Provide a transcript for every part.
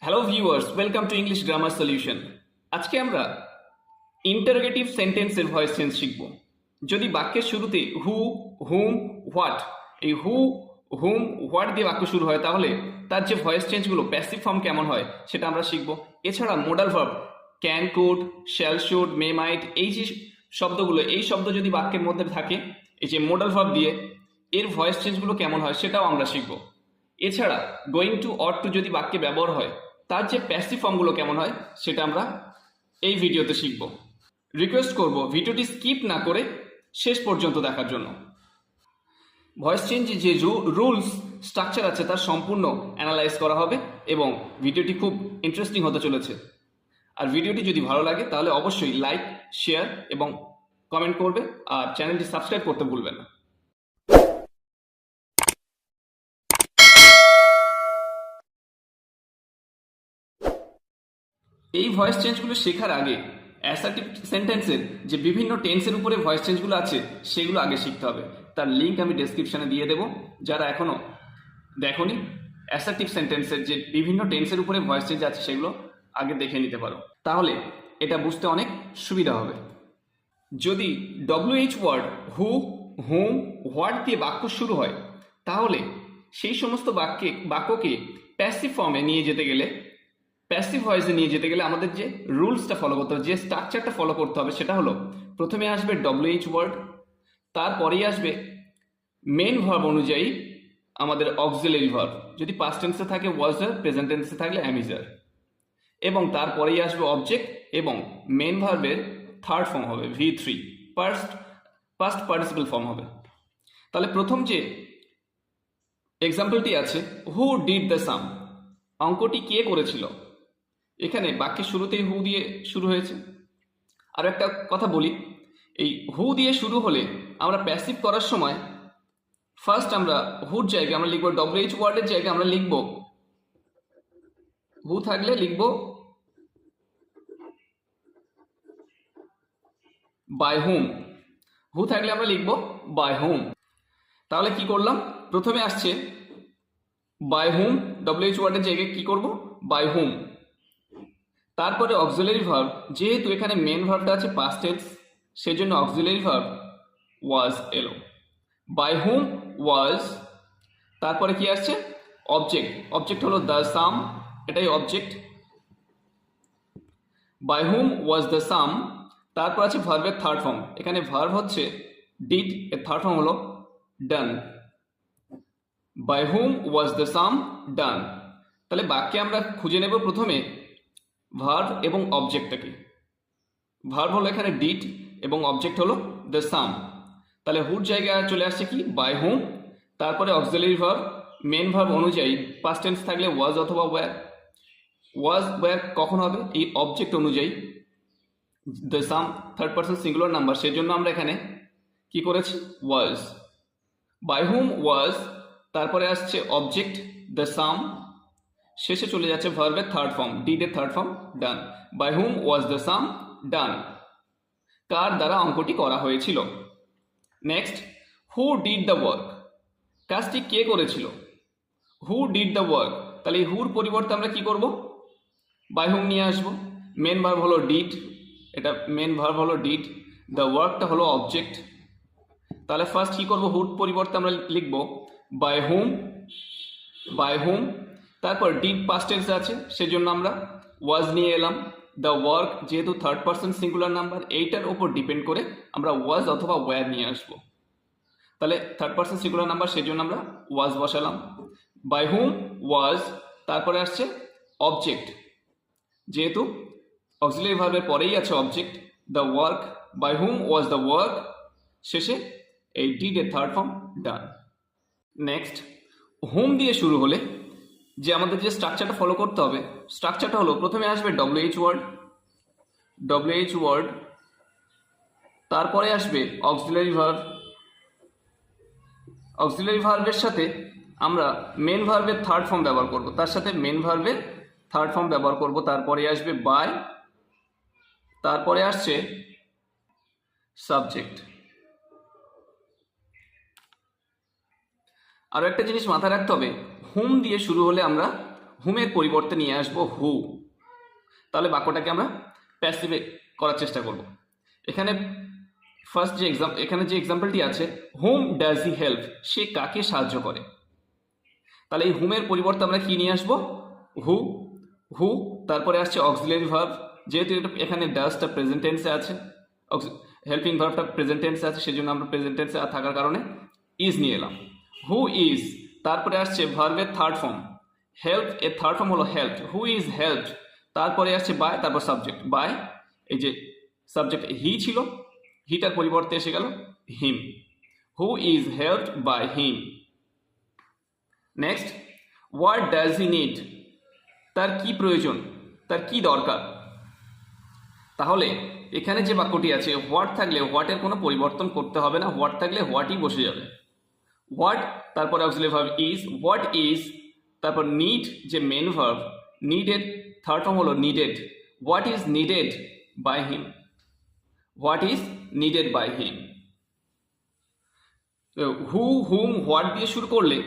Hello viewers, welcome to English grammar solution. আজকে আমরা interrogative সেন্টেন্সের ভয়েস চেঞ্জ শিখব। যদি বাক্যের শুরুতে হু, হুম, হোয়াট, এই হু, হুম, হোয়াট দিয়ে বাক্য শুরু হয়, তাহলে তার যে ভয়েস চেঞ্জগুলো প্যাসিভ ফর্ম কেমন হয় সেটা আমরা শিখব। এছাড়া modal verb can, could, shall, should, may, might, এই যে শব্দগুলো, এই শব্দ যদি বাক্যের মধ্যে থাকে, এই যে মোডাল ভার্ব দিয়ে এর ভয়েস চেঞ্জগুলো কেমন হয় সেটাও আমরা শিখব। এছাড়া গোয়িং টু, অট টু যদি বাক্যে ব্যবহার হয়, তার যে প্যাসিভ ফর্মগুলো কেমন হয় সেটা আমরা এই ভিডিওতে শিখব। রিকোয়েস্ট করব ভিডিওটি স্কিপ না করে শেষ পর্যন্ত দেখার জন্য। ভয়েস চেঞ্জে যে রুলস স্ট্রাকচার আছে তার সম্পূর্ণ অ্যানালাইজ করা হবে এবং ভিডিওটি খুব ইন্টারেস্টিং হতে চলেছে। আর ভিডিওটি যদি ভালো লাগে তাহলে অবশ্যই লাইক, শেয়ার এবং কমেন্ট করবে, আর চ্যানেলটি সাবস্ক্রাইব করতে ভুলবেন না। এই ভয়েস চেঞ্জগুলো শেখার আগে অ্যাসার্টিভ সেন্টেন্সের যে বিভিন্ন টেন্সের উপরে ভয়েস চেঞ্জগুলো আছে সেগুলো আগে শিখতে হবে। তার লিঙ্ক আমি ডেসক্রিপশনে দিয়ে দেবো। যারা এখনও দেখোনি, অ্যাসার্টিভ সেন্টেন্সের যে বিভিন্ন টেন্সের উপরে ভয়েস চেঞ্জ আছে সেগুলো আগে দেখে নিতে পারো, তাহলে এটা বুঝতে অনেক সুবিধা হবে। যদি WH word who, whom, what দিয়ে বাক্য শুরু হয়, তাহলে সেই সমস্ত বাক্যকে প্যাসিভ ফর্মে নিয়ে যেতে গেলে, প্যাসিভ ভয়েসে নিয়ে যেতে গেলে আমাদের যে রুলসটা ফলো করতে হবে, যে স্ট্রাকচারটা ফলো করতে হবে, সেটা হলো প্রথমে আসবে WH ওয়ার্ড, তারপরেই আসবে মেন ভার্ব অনুযায়ী আমাদের অক্সিলারি ভার্ব, যদি পাস্ট টেন্সে থাকে ওয়াজ, প্রেজেন্ট টেন্সে থাকলে অ্যাম, ইজ, আর, এবং তারপরেই আসবে অবজেক্ট এবং মেন ভার্বের থার্ড ফর্ম হবে V3, পাস্ট পার্টিসিপল ফর্ম হবে। তাহলে প্রথম যে এক্সাম্পলটি আছে, হু ডিড দ্য সাম, অঙ্কটি কে করেছিল, এখানে বাক্যের শুরুতেই হু দিয়ে শুরু হয়েছে। আর একটা কথা বলি, এই হু দিয়ে শুরু হলে আমরা প্যাসিভ করার সময় ফার্স্ট আমরা হুর জায়গায় আমরা লিখবো, WH ওয়ার্ডের জায়গায় আমরা লিখব, হু থাকলে লিখব বাই হুম, হু থাকলে আমরা লিখব বাই হুম। তাহলে কি করলাম, প্রথমে আসছে বাই হুম, WH ওয়ার্ডের জায়গায় কি করব, বাই হুম। তারপরে অক্সিলারি ভার্ব, যেহেতু এখানে মেন ভার্বটা আছে পাস্ট টেন্স, সেজন্য অক্সিলারি ভার্ব ওয়াজ এলো, বাই হুম ওয়াজ। তারপরে কি আসছে, অবজেক্ট, অবজেক্ট হলো দ্য সাম, এটাই object, by whom was the sum. তারপর আছে ভার্বের থার্ড ফর্ম, এখানে ভার্ব হচ্ছে ডিড, এর থার্ড ফর্ম হলো done, by whom was the sum ডান। তাহলে বাক্যে আমরা খুঁজে নেব প্রথমে ভার্ব এবং অবজেক্টটাকে। ভার্ব হলো এখানে ডিড এবং অবজেক্ট হলো দ্য সাম। তাহলে হুর জায়গায় চলে আসছে কি, বাই হুম, তারপরে অক্সিলারি ভার্ব, মেন ভার্ব অনুযায়ী পাস্ট টেন্স থাকলে ওয়াজ অথবা ওয়্যার, ওয়াজ ওয়্যার কখন হবে, এই অবজেক্ট অনুযায়ী, the some third person singular number, সেজন্য আমরা এখানে কি করেছি, ওয়াজ, বাই হুম ওয়াজ, তারপরে আসছে অবজেক্ট দ্য সাম, শেষে চলে যাচ্ছে ভার্বের থার্ড ফর্ম, ডিডের third form done, by whom was the sum done, কার দ্বারা অঙ্কটি করা হয়েছিল। Next, who did the work, কাজটি কে করেছিল, হু ডিড দ্য ওয়ার্ক। তাহলে এই হুর পরিবর্তে আমরা কি করব, বাই হুম নিয়ে আসবো। মেন ভার্ব হলো ডিড, এটা মেন ভার্ব হলো ডিড, দ্য ওয়ার্কটা হলো অবজেক্ট। তাহলে ফার্স্ট কি করব, হুর পরিবর্তে আমরা লিখব বাই হুম, বাই হুম, তারপর ডিড পাস্ট টেন্স আছে সেজন্য আমরা ওয়াজ নিয়ে এলাম, দ্য ওয়ার্ক যেহেতু থার্ড পারসন সিঙ্গুলার নাম্বার, এইটার ওপর ডিপেন্ড করে আমরা ওয়াজ অথবা ওয়্যার নিয়ে আসবো। তাহলে থার্ড পারসন সিঙ্গুলার নাম্বার সেজন্য আমরা ওয়াজ বসালাম, বাই হুম ওয়াজ, তারপরে আসছে অবজেক্ট, যেহেতু অক্সিলারি ভার্বের পরেই আছে object, the work, by whom was the work, শেষে এই ডিড এর third form done. Next, whom দিয়ে শুরু হলে যে আমাদের যে স্ট্রাকচারটা ফলো করতে হবে, স্ট্রাকচারটা হলো প্রথমে আসবে WH ওয়ার্ড, WH ওয়ার্ড, তারপরে আসবে অক্সিলারি ভার্ব, অক্সিলারি ভার্বের সাথে আমরা মেন ভার্বের থার্ড ফর্ম ব্যবহার করব, তার সাথে মেন ভার্বের থার্ড ফর্ম ব্যবহার করব, তারপরে আসবে বাই, তারপরে আসছে সাবজেক্ট। আরও একটা জিনিস মাথায় রাখতে হবে, হুম দিয়ে শুরু হলে আমরা হুমের পরিবর্তে নিয়ে আসবো হু, তাহলে বাক্যটাকে আমরা প্যাসিভে করার চেষ্টা করব। এখানে ফার্স্ট যে এখানে যে এক্সাম্পলটি আছে, হুম ডাজ হি হেল্প, সে কাকে সাহায্য করে। তাহলে এই হুমের পরিবর্তে আমরা কি নিয়ে আসবো, হু। হু তারপরে আসছে অক্সিলারি ভার্ব, যেহেতু এখানে ডাজটা প্রেজেন্ট টেন্সে আছে, হেল্পিং ভার্বটা প্রেজেন্ট টেন্সে আছে, সেজন্য আমরা প্রেজেন্ট টেন্সে থাকার কারণে ইজ নিয়ে এলাম। হু ইজ, তারপরে আসছে ভার্বের থার্ড ফর্ম হেল্প, এর থার্ড ফর্ম হলো হেল্প, হু ইজ হেল্প। তারপরে আসছে বাই, তারপর সাবজেক্ট বাই, এই যে সাবজেক্ট হি ছিল, হিটার পরিবর্তে এসে গেল him, who is helped by him. Next, what does he need, তার কি প্রয়োজন, তার কি দরকার। তাহলে এখানে যে বাক্যটি আছে, হোয়াট থাকলে হোয়াটের কোনো পরিবর্তন করতে হবে না, হোয়াট থাকলে হোয়াটই বসে যাবে। হোয়াট, তারপরে auxiliary verb is, what is, তারপর নিড যে main verb, needed third form হলো needed, what is needed by him, what is needed by him. Who whom what দিয়ে শুরু করলে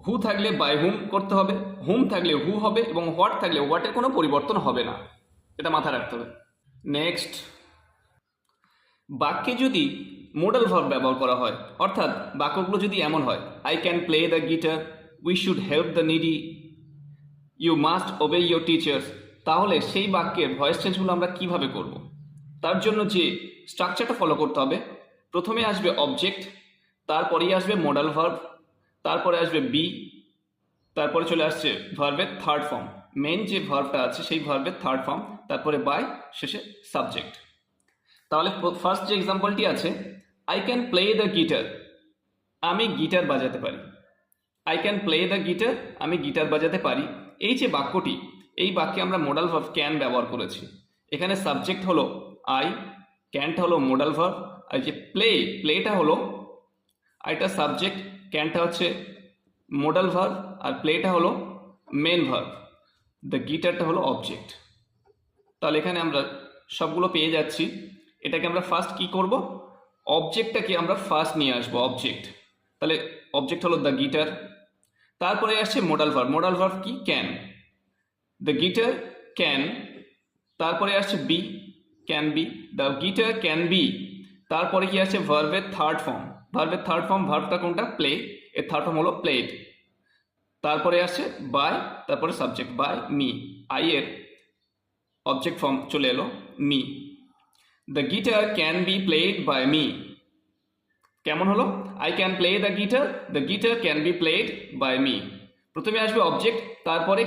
হু থাকলে বাই হুম করতে হবে, হুম থাকলে হু হবে, এবং হোয়াট থাকলে হোয়াটের কোনো পরিবর্তন হবে না, এটা মাথায় রাখতে হবে। নেক্সট, বাক্যে যদি মোডাল ভার্ব ব্যবহার করা হয়, অর্থাৎ বাক্যগুলো যদি এমন হয়, I can play the guitar, we should help the needy, you must obey your teachers, তাহলে সেই বাক্যের ভয়েস চেঞ্জগুলো আমরা কিভাবে করব। তার জন্য যে স্ট্রাকচারটা ফলো করতে হবে, প্রথমে আসবে অবজেক্ট, তারপরেই আসবে মোডাল ভার্ব, তারপরে আসবে বি, তারপরে চলে আসছে ভার্বের থার্ড ফর্ম, মেন যে ভার্বটা আছে সেই ভার্বের থার্ড ফর্ম, তারপরে বাই, শেষে সাবজেক্ট। তাহলে ফার্স্ট যে এক্সাম্পলটি আছে, I can play the guitar, আমি গিটার বাজাতে পারি, I can play the guitar, আমি গিটার বাজাতে পারি। এই যে বাক্যটি, এই বাক্যে আমরা মোডাল ভার্ব ক্যান ব্যবহার করেছি। এখানে সাবজেক্ট হলো আই, ক্যানটা হলো মোডাল ভার্ব, আর যে প্লেটা হলো, এটা সাবজেক্ট, ক্যানটা হচ্ছে মোডাল ভার্ব, আর প্লেটা হলো মেন ভার্ব, দ্য গিটারটা হলো অবজেক্ট। তাহলে এখানে আমরা সবগুলো পেয়ে যাচ্ছি। এটাকে আমরা ফার্স্ট কি করব, অবজেক্টটাকে আমরা ফার্স্ট নিয়ে আসবো, অবজেক্ট। তাহলে অবজেক্ট হলো দ্য গিটার, তারপরে আসছে মোডাল ভার্ব, মোডাল ভার্ব কি ক্যান, দ্য গিটার ক্যান, তারপরে আসছে be, can be, the guitar can be, তারপরে কি আসছে ভার্বের থার্ড ফর্ম, ভার্বের থার্ড ফর্ম, ভার্বটা কোনটা, প্লে, এর থার্ড ফর্ম হলো প্লেড, তারপরে আসছে বাই, তারপরে সাবজেক্ট বাই মি, আই এর অবজেক্ট ফর্ম চলে এলো me, the guitar can be played by me. কেমন হলো, I can play the guitar can be played by me. প্রথমে আসবে অবজেক্ট, তারপরে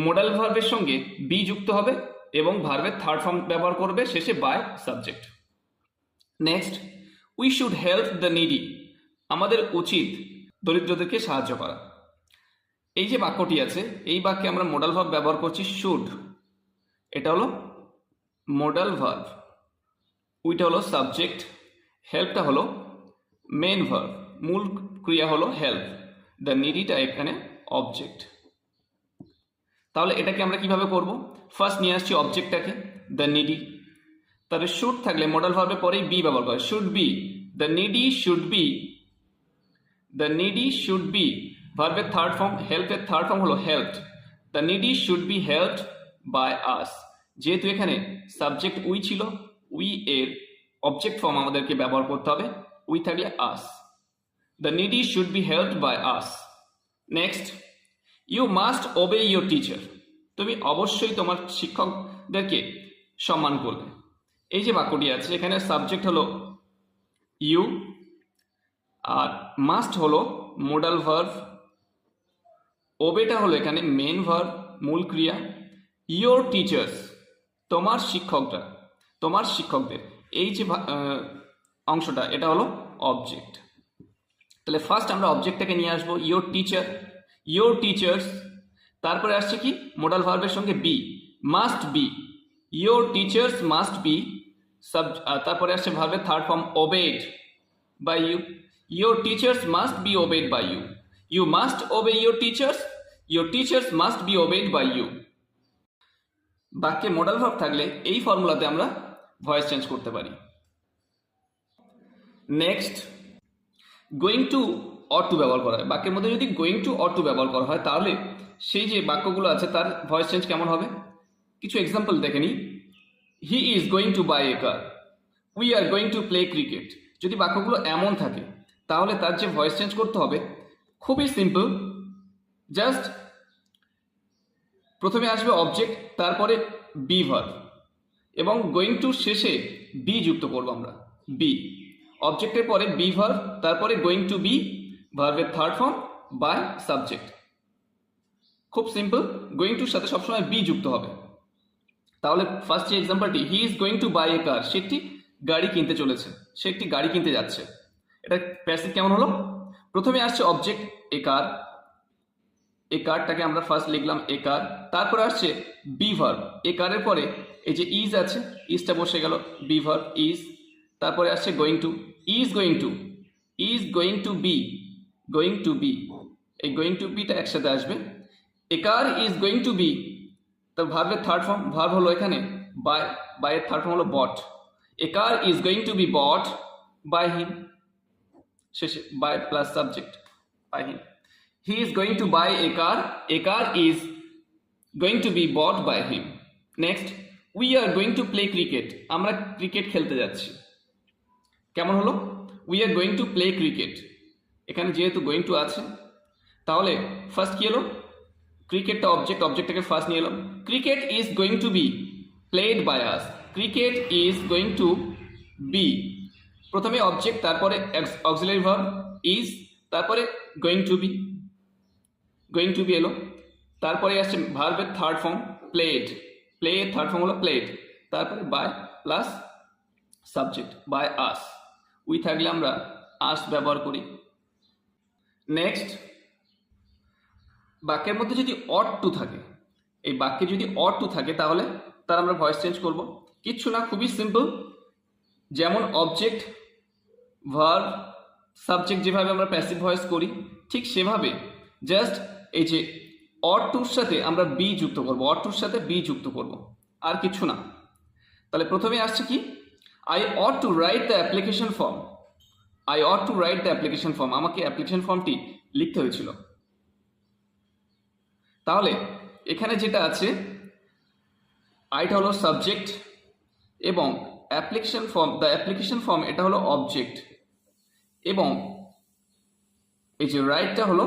মোডাল ভার্বের সঙ্গে বি যুক্ত হবে এবং ভার্বের থার্ড ফর্ম ব্যবহার করবে, শেষে by subject. Next, we should help the needy, আমাদের উচিত দরিদ্রদেরকে সাহায্য করা। এই যে বাক্যটি আছে, এই বাক্যে আমরা মোডাল ভার্ব ব্যবহার করছি শুড, এটা হলো মোডাল ভার্ব, উইটা হলো সাবজেক্ট, হেল্পটা হলো মেন ভার্ব, মূল ক্রিয়া হলো হেল্প, দ্য নিডিটা এখানে অবজেক্ট। তাহলে এটাকে আমরা কিভাবে করব, ফার্স্ট নিয়ে আসছি অবজেক্টটাকে, দ্য নিডি, তাহলে শুড থাকলে মোডাল ভার্বের পরেই বি ব্যবহার করে, should be, the needy should be, the needy should be, ভার্বের থার্ড ফর্ম, হেল্পের থার্ড ফর্ম হলো helped, the needy should be helped by us. যেহেতু এখানে সাবজেক্ট উই ছিল, উই এর অবজেক্ট ফর্ম আমাদেরকে ব্যবহার করতে হবে, উই থাকলে us, the needy should be helped by us. Next, you must obey your teacher, তুমি অবশ্যই তোমার শিক্ষকদেরকে সম্মান করবে। এই যে বাক্যটি আছে, এখানে সাবজেক্ট হলো ইউ, আর মাস্ট হলো মোডাল ভার্ব, ওবেটা হলো এখানে মেন ভার্ব, মূল ক্রিয়া, ইয়োর টিচার্স, তোমার শিক্ষকরা, তোমার শিক্ষকদের, এই যে অংশটা, এটা হলো অবজেক্ট। তাহলে ফার্স্ট আমরা অবজেক্টটাকে নিয়ে আসবো, ইয়োর টিচার, ইয়োর টিচার্স, তারপরে আসছে কি মোডাল ভার্বের সঙ্গে be, must be, your teachers must be, তারপরে আসছে ভার্বের third form obeyed by you, your teachers must be obeyed by you, you must obey your teachers must be obeyed by you. বাক্যে modal verb থাকলে এই ফর্মুলাতে আমরা voice change করতে পারি। Next, going to or to ব্যবহার করা হয়, বাক্যের মধ্যে যদি গোয়িং টু অর টু ব্যবহার করা হয় তাহলে সেই যে বাক্যগুলো আছে তার ভয়েস চেঞ্জ কেমন হবে? কিছু এক্সাম্পল দেখে নিই। He is going to buy a car, we are going to play cricket. যদি বাক্যগুলো এমন থাকে তাহলে তার যে ভয়েস চেঞ্জ করতে হবে খুবই সিম্পল। জাস্ট প্রথমে আসবে অবজেক্ট, তারপরে বি ভার্ব, এবং গোয়িং টু শেষে বি যুক্ত করবো আমরা, বি। অবজেক্টের পরে বি ভার্ব, তারপরে গোয়িং টু বি, ভার্বের থার্ড ফর্ম বাই সাবজেক্ট। খুব সিম্পল, গোয়িং টুর সাথে সবসময় বি যুক্ত হবে। তাহলে ফার্স্ট যে এক্সাম্পলটি, he is going to buy a car, সে একটি গাড়ি কিনতে চলেছে, সে একটি গাড়ি কিনতে যাচ্ছে। এটা প্যাসিভ কেমন হলো? প্রথমে আসছে অবজেক্ট এ কার, এ কারটাকে আমরা ফার্স্ট লিখলাম এ কার, তারপরে আসছে বি ভার্ব, এ কারের পরে এই যে ইজ আছে, ইজটা বসে গেল, বি ভার্ব ইজ, তারপরে আসছে going to, is going to, is going to be, going to be, এই গোয়িং টু বিটা একসাথে আসবে। A car is going to be, তো ভার্বের থার্ড ফর্ম, ভার্ব হলো এখানে বাই, বাইয়ের থার্ড ফর্ম হলো bought. A car is going to be bought by him, শেষে by plus subject, by him. He is going to buy a car is going to be bought by him. Next, we are going to play cricket, আমরা cricket খেলতে যাচ্ছি। কেমন হলো? We are going to play cricket, এখানে যেহেতু going to আছে তাহলে first কি এলো? ক্রিকেটটা অবজেক্ট, অবজেক্টটাকে ফার্স্ট নিয়ে এলাম। Cricket is going to be played by us, cricket is going to be, প্রথমে অবজেক্ট, তারপরে অক্সিলারি ভার্ব ইজ, তারপরে going to be, going to be এলো, তারপরে আসছে ভার্বের থার্ড ফর্ম প্লেড, প্লে এর থার্ড ফর্ম হলো প্লেড, তারপরে by plus subject by us, we থাকলে আমরা আস ব্যবহার করি। নেক্সট, বাক্যের মধ্যে যদি অট টু থাকে, এই বাক্যে যদি অট টু থাকে তাহলে তার আমরা ভয়েস চেঞ্জ করব। কিচ্ছু না, খুবই সিম্পল। যেমন অবজেক্ট ভার্ব সাবজেক্ট যেভাবে আমরা প্যাসিভ ভয়েস করি ঠিক সেভাবে জাস্ট এই যে অট টুর সাথে আমরা বি যুক্ত করব, অট টুর সাথে বি যুক্ত করব, আর কিছু না। তাহলে প্রথমে আসছে কি? I ought to write the application form, I ought to write the application form, আমাকে অ্যাপ্লিকেশন ফর্মটি লিখতে হয়েছিল। তাহলে এখানে যেটা আছে, আইটা হলো সাবজেক্ট এবং application form, the application form এটা হলো অবজেক্ট, এবং এই যে রাইটটা হলো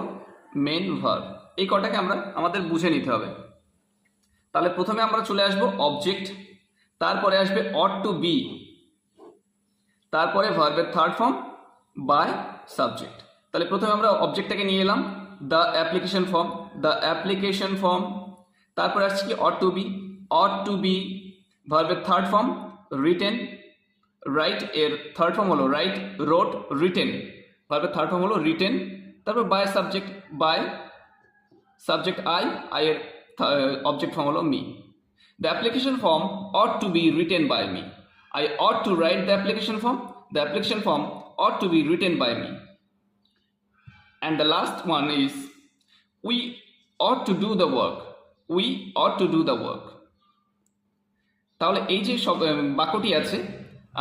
মেন ভার্ব। এই কটাকে আমরা আমাদের বুঝে নিতে হবে। তাহলে প্রথমে আমরা চলে আসবো অবজেক্ট, তারপরে আসবে অট টু বি, তারপরে ভার্বের থার্ড ফর্ম বাই সাবজেক্ট। তাহলে প্রথমে আমরা অবজেক্টটাকে নিয়ে এলাম, the application form, the application form, তারপরে আসছে কি অট টু বি, ভার্বের থার্ড ফর্ম রিটেন, রাইট এর থার্ড ফর্ম হলো রাইট, রোট, রিটেন, ভার্বের থার্ড ফর্ম হলো রিটেন, তারপর বাই সাবজেক্ট আই এর অবজেক্ট ফর্ম হলো me. The application form ought to be written by me, I ought to write the application form, the application form ought to be written by me. And the last one is we ought to do the work, we ought to do the work. তাহলে এই যে সব বাক্যটি আছে,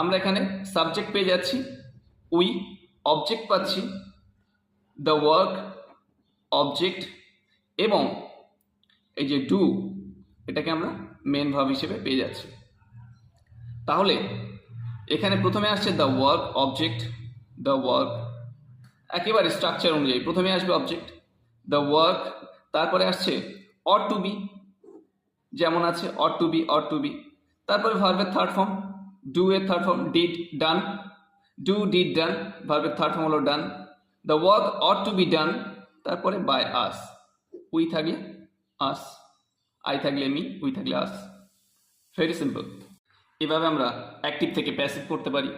আমরা এখানে subject পেয়ে যাচ্ছি, উই, অবজেক্ট পাচ্ছি, দ্য ওয়ার্ক অবজেক্ট, এবং এই যে ডু এটাকে আমরা মেন ভার্ব হিসেবে পেয়ে যাচ্ছি। তাহলে এখানে প্রথমে আসছে the work object, the work একেবারে স্ট্রাকচার অনুযায়ী প্রথমে আসবে অবজেক্ট, দ্য ওয়ার্ক, তারপরে আসছে অট টু বি, যেমন আছে অট টু বি, তারপরে ভার্বের থার্ড ফর্ম, ডু এর third form did, done, do did done, ভার্বের থার্ড ফর্ম হলো done, the work ought to be done, তারপরে বাই আস, উই থাকলে আস, আই থাকলে মি, উই থাকলে আস। Very simple. এভাবে আমরা অ্যাক্টিভ থেকে প্যাসিভ করতে পারি।